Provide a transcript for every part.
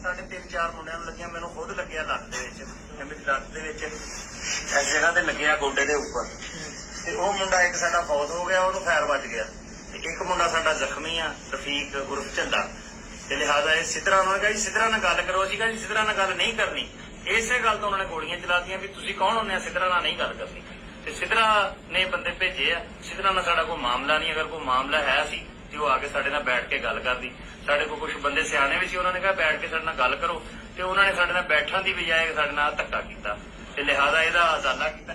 ਸਾਡੇ 3-4 ਮੁੰਡਿਆਂ ਨੂੰ ਲੱਗਿਆ, ਮੈਨੂੰ ਖੁਦ ਲੱਗਿਆ ਲੱਤ ਦੇ ਵਿੱਚ, ਮੇਰੀ ਲੱਤ ਦੇ ਵਿੱਚ ਇਸ ਜਗ੍ਹਾ ਤੇ ਲੱਗਿਆ ਗੋਡੇ ਦੇ ਉੱਪਰ। ਤੇ ਉਹ ਮੁੰਡਾ ਇੱਕ ਸਾਡਾ ਫੌਤ ਹੋ ਗਿਆ, ਉਹਨੂੰ ਫਾਇਰ ਵੱਜ ਗਿਆ। ਤੇ ਇੱਕ ਮੁੰਡਾ ਸਾਡਾ ਜ਼ਖਮੀ ਆ, ਰਫੀਕ ਉਰਫ ਝੰਡਾ। ਤੇ ਲਿਹਾਜ਼ਾ ਇਹ ਸਿੱਧਰਾ ਉਹਨਾਂ ਨੇ ਕਿਹਾ ਜੀ ਸਿੱਧਰਾ ਨਾਲ ਗੱਲ ਕਰੋ। ਅਸੀਂ ਕਿਹਾ ਜੀ ਸਿੱਧਰਾ ਨਾਲ ਗੱਲ ਨਹੀਂ ਕਰਨੀ। ਇਸੇ ਗੱਲ ਤੋਂ ਉਹਨਾਂ ਨੇ ਗੋਲੀਆਂ ਚਲਾਤੀਆਂ ਵੀ ਤੁਸੀਂ ਕੌਣ ਹੁੰਦੇ ਆ ਸਿੱਧਰਾ ਨਾਲ ਨਹੀਂ ਗੱਲ ਕਰਨੀ। ਤੇ ਸਿੱਧਰਾ ਨੇ ਬੰਦੇ ਭੇਜੇ ਆ। ਸਿੱਧਰਾ ਨਾਲ ਸਾਡਾ ਕੋਈ ਮਾਮਲਾ ਨਹੀਂ, ਅਗਰ ਕੋਈ ਮਾਮਲਾ ਹੈ ਸੀ ਤੇ ਉਹ ਆ ਕੇ ਸਾਡੇ ਨਾਲ ਬੈਠ ਕੇ ਗੱਲ ਕਰਦੀ। ਸਾਡੇ ਕੋਲ ਕੁਝ ਬੰਦੇ ਸਿਆਣੇ ਵੀ ਸੀ, ਉਹਨਾਂ ਨੇ ਕਿਹਾ ਬੈਠ ਕੇ ਸਾਡੇ ਨਾਲ ਗੱਲ ਕਰੋ, ਤੇ ਉਹਨਾਂ ਨੇ ਸਾਡੇ ਨਾਲ ਬੈਠਣ ਦੀ ਬਜਾਏ ਸਾਡੇ ਨਾਲ ਧੱਕਾ ਕੀਤਾ ਤੇ ਲਿਹਾਜ਼ਾ ਇਹਦਾ ਅਜ਼ਾਲਾ ਕੀਤਾ।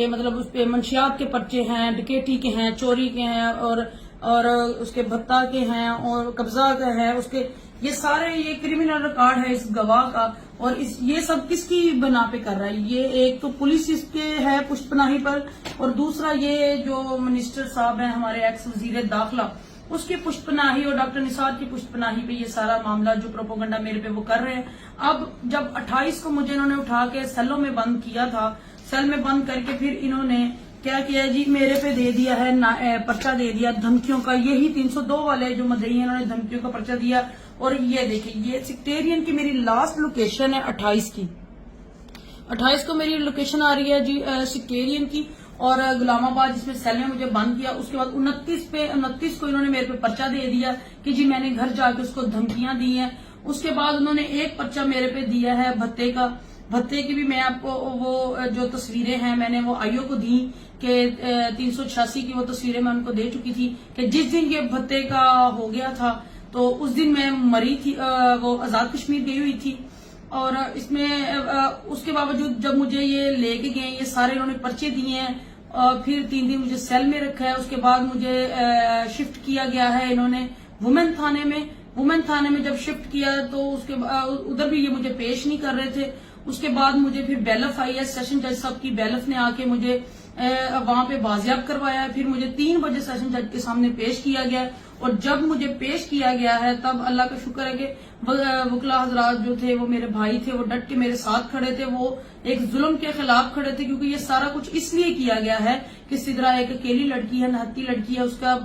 کہ مطلب اس پہ منشیات کے پرچے ہیں، ڈکیٹی کے ہیں، چوری کے ہیں، اور اس کے بھتہ کے ہیں، اور قبضہ کا ہے، اس کے یہ سارے یہ کرمنل ریکارڈ ہے اس گواہ کا. اور یہ سب کس کی بنا پہ کر رہا ہے؟ یہ ایک تو پولیس اس کے ہے پشت پناہی پر، اور دوسرا یہ جو منسٹر صاحب ہیں ہمارے ایکس وزیر داخلہ، اس کی پشت پناہی اور ڈاکٹر نثار کی پشت پناہی پہ یہ سارا معاملہ جو پروپیگنڈا میرے پہ وہ کر رہے ہیں. اب جب 28 کو مجھے انہوں نے اٹھا کے سیلوں میں بند کیا تھا، سیل میں بند کر کے پھر انہوں نے کیا کیا جی، میرے پہ دے دیا ہے پرچہ دے دیا دھمکیوں کا. یہی 302 والے جو مدعی ہیں انہوں نے دھمکیوں کا پرچہ دیا. اور یہ دیکھیں، یہ سیکٹیرین کی میری لاسٹ لوکیشن ہے 28 کی. 28 کو میری لوکیشن آ رہی ہے جی سیکٹیرین کی، اور غلام آباد جس میں سیل میں مجھے بند کیا. اس کے بعد 29 کو انہوں نے میرے پہ پرچہ دے دیا کہ جی میں نے گھر جا کے اس کو دھمکیاں دی ہیں. اس کے بعد انہوں نے ایک پرچہ میرے پہ دیا ہے بھتے کا. بھتے کی بھی میں آپ کو وہ جو تصویریں ہیں میں نے وہ آئیو کو دی کہ 386 کی وہ تصویریں میں ان کو دے چکی تھی کہ جس دن یہ بھتے کا ہو گیا تھا تو اس دن میں مری تھی، وہ آزاد کشمیر گئی ہوئی تھی. اور اس میں اس کے باوجود جب مجھے یہ لے کے گئے، یہ سارے انہوں نے پرچے دیے ہیں، اور پھر 3 دن مجھے سیل میں رکھا ہے. اس کے بعد مجھے شفٹ کیا گیا ہے انہوں نے وومن تھانے میں. وومن تھانے میں جب شفٹ کیا تو اس کے ادھر بھی یہ مجھے پیش نہیں کر رہے تھے. اس کے بعد مجھے پھر بیلف آئی ہے، سیشن جج صاحب کی بیلف نے آ کے مجھے وہاں پہ بازیاب کروایا ہے. پھر مجھے 3 بجے سیشن جج کے سامنے پیش کیا گیا ہے. اور جب مجھے پیش کیا گیا ہے تب اللہ کا شکر ہے کہ وکلا حضرات جو تھے وہ میرے بھائی تھے، وہ ڈٹ کے میرے ساتھ کھڑے تھے، وہ ایک ظلم کے خلاف کھڑے تھے. کیونکہ یہ سارا کچھ اس لیے کیا گیا ہے کہ سدرا ایک اکیلی لڑکی ہے، نہتی لڑکی ہے، اس کا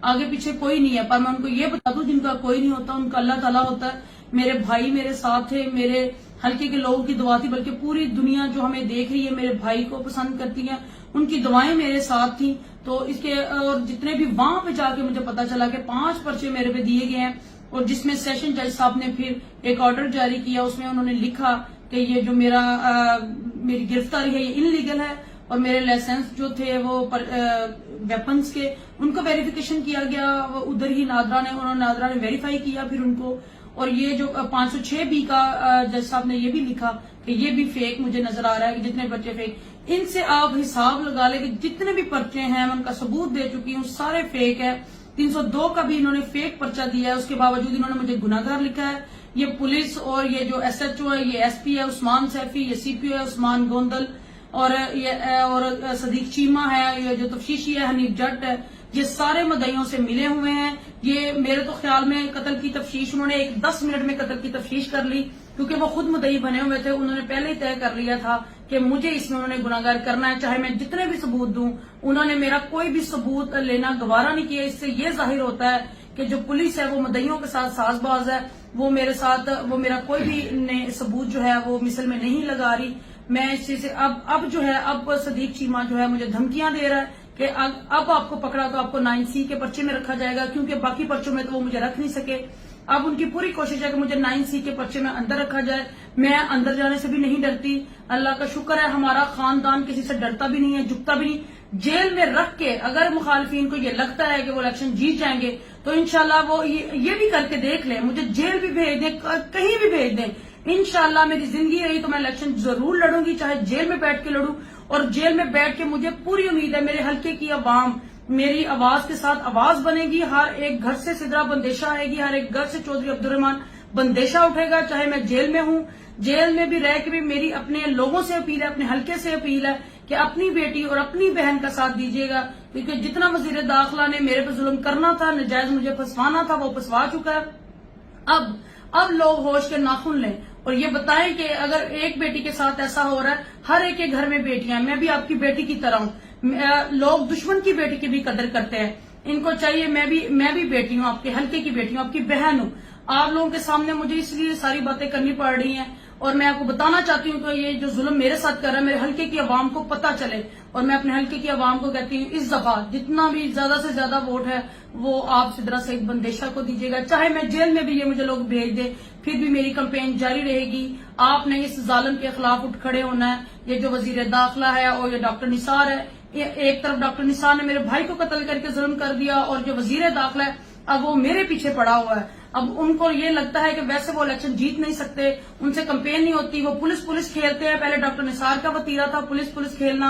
آگے پیچھے کوئی نہیں ہے. پر میں ان کو یہ بتا دوں، جن کا کوئی نہیں ہوتا ان کا اللہ تعالیٰ ہوتا ہے. میرے بھائی میرے ساتھ تھے، میرے حلقے کے لوگوں کی دعا تھی، بلکہ پوری دنیا جو ہمیں دیکھ رہی ہے میرے بھائی کو پسند کرتی ہے، ان کی دعائیں میرے ساتھ تھیں. تو اس کے اور جتنے بھی وہاں پہ جا کے مجھے پتا چلا کہ 5 پرچے میرے پہ دیے گئے ہیں، اور جس میں سیشن جج صاحب نے پھر ایک آرڈر جاری کیا. اس میں انہوں نے لکھا کہ یہ جو میری گرفتاری ہے یہ انلیگل ہے، اور میرے لائسنس جو تھے وہ ویپنز کے ان کو ویریفیکیشن کیا گیا ادھر ہی نادرا نے ویریفائی کیا پھر ان کو. اور یہ جو 506 بی کا جج صاحب نے یہ بھی لکھا کہ یہ بھی فیک مجھے نظر آ رہا ہے کہ جتنے پرچے فیک. ان سے آپ حساب لگا لیں کہ جتنے بھی پرچے ہیں میں ان کا ثبوت دے چکی ہوں، سارے فیک ہے. 302 کا بھی انہوں نے فیک پرچہ دیا ہے، اس کے باوجود انہوں نے مجھے گناہگار لکھا ہے. یہ پولیس اور یہ جو ایس ایچ او ہے، یہ ایس پی ہے عثمان سیفی، یہ سی پی او ہے عثمان گوندل، اور صدیق چیمہ ہے، یہ جو تفتیشی ہے حنیف جٹ ہے، یہ سارے مدعیوں سے ملے ہوئے ہیں. یہ میرے تو خیال میں قتل کی تفتیش انہوں نے 10 منٹ میں قتل کی تفتیش کر لی، کیونکہ وہ خود مدعی بنے ہوئے تھے. انہوں نے پہلے ہی طے کر لیا تھا کہ مجھے اس میں انہوں نے گناہگار کرنا ہے، چاہے میں جتنے بھی ثبوت دوں. انہوں نے میرا کوئی بھی ثبوت لینا گوارا نہیں کیا. اس سے یہ ظاہر ہوتا ہے کہ جو پولیس ہے وہ مدعیوں کے ساتھ ساز باز ہے، وہ میرے ساتھ وہ میرا کوئی بھی ثبوت جو ہے وہ مثل میں نہیں لگا رہی. میں اس چیز سے اب جو ہے اب صدیق چیمہ جو ہے مجھے دھمکیاں دے رہا ہے کہ اب آپ کو پکڑا تو آپ کو 9C کے پرچے میں رکھا جائے گا، کیونکہ باقی پرچوں میں تو وہ مجھے رکھ نہیں سکے. اب ان کی پوری کوشش ہے کہ مجھے 9C کے پرچے میں اندر رکھا جائے. میں اندر جانے سے بھی نہیں ڈرتی، اللہ کا شکر ہے ہمارا خاندان کسی سے ڈرتا بھی نہیں ہے، جھکتا بھی نہیں. جیل میں رکھ کے اگر مخالفین کو یہ لگتا ہے کہ وہ الیکشن جیت جائیں گے تو انشاءاللہ وہ یہ بھی کر کے دیکھ لیں، مجھے جیل بھی بھیج دیں، کہیں بھی بھیج دیں. انشاءاللہ میری زندگی رہی تو میں الیکشن ضرور لڑوں گی، چاہے جیل میں بیٹھ کے لڑوں. اور جیل میں بیٹھ کے مجھے پوری امید ہے میرے حلقے کی عوام میری آواز کے ساتھ آواز بنے گی. ہر ایک گھر سے سدرا بندیشہ آئے گی، ہر ایک گھر سے چودھری عبدالرحمان بندیشہ اٹھے گا، چاہے میں جیل میں ہوں. جیل میں بھی رہ کے بھی میری اپنے لوگوں سے اپیل ہے، اپنے حلقے سے اپیل ہے کہ اپنی بیٹی اور اپنی بہن کا ساتھ دیجیے گا، کیونکہ جتنا وزیر داخلہ نے میرے پہ ظلم کرنا تھا، نجائز مجھے پھنسوانا تھا، وہ پھنسوا چکا ہے. اب لوگ ہوش کے ناخن لیں اور یہ بتائیں کہ اگر ایک بیٹی کے ساتھ ایسا ہو رہا ہے، ہر ایک کے گھر میں بیٹیاں ہیں، میں بھی آپ کی بیٹی کی طرح ہوں. لوگ دشمن کی بیٹی کی بھی قدر کرتے ہیں. ان کو چاہیے میں بھی بیٹی ہوں، آپ کے حلقے کی بیٹی ہوں، آپ کی بہن ہوں. آپ لوگوں کے سامنے مجھے اس لیے ساری باتیں کرنی پڑ رہی ہیں، اور میں آپ کو بتانا چاہتی ہوں کہ یہ جو ظلم میرے ساتھ کر رہا ہے میرے حلقے کی عوام کو پتہ چلے. اور میں اپنے حلقے کی عوام کو کہتی ہوں اس دفعہ جتنا بھی زیادہ سے زیادہ ووٹ ہے وہ آپ سدرا سعید بندیشہ کو دیجیے گا، چاہے میں جیل میں بھی یہ مجھے لوگ بھیج دیں، پھر بھی میری کمپین جاری رہے گی. آپ نے اس ظالم کے خلاف اٹھ کھڑے ہونا ہے. یہ جو وزیر داخلہ ہے اور یہ ڈاکٹر نثار ہے، ایک طرف ڈاکٹر نثار نے میرے بھائی کو قتل کر کے ظلم کر دیا، اور جو وزیر داخلہ ہے اب وہ میرے پیچھے پڑا ہوا ہے. اب ان کو یہ لگتا ہے کہ ویسے وہ الیکشن جیت نہیں سکتے، ان سے کمپین نہیں ہوتی، وہ پولیس کھیلتے ہیں. پہلے ڈاکٹر نثار کا وتیرہ تھا پولیس کھیلنا،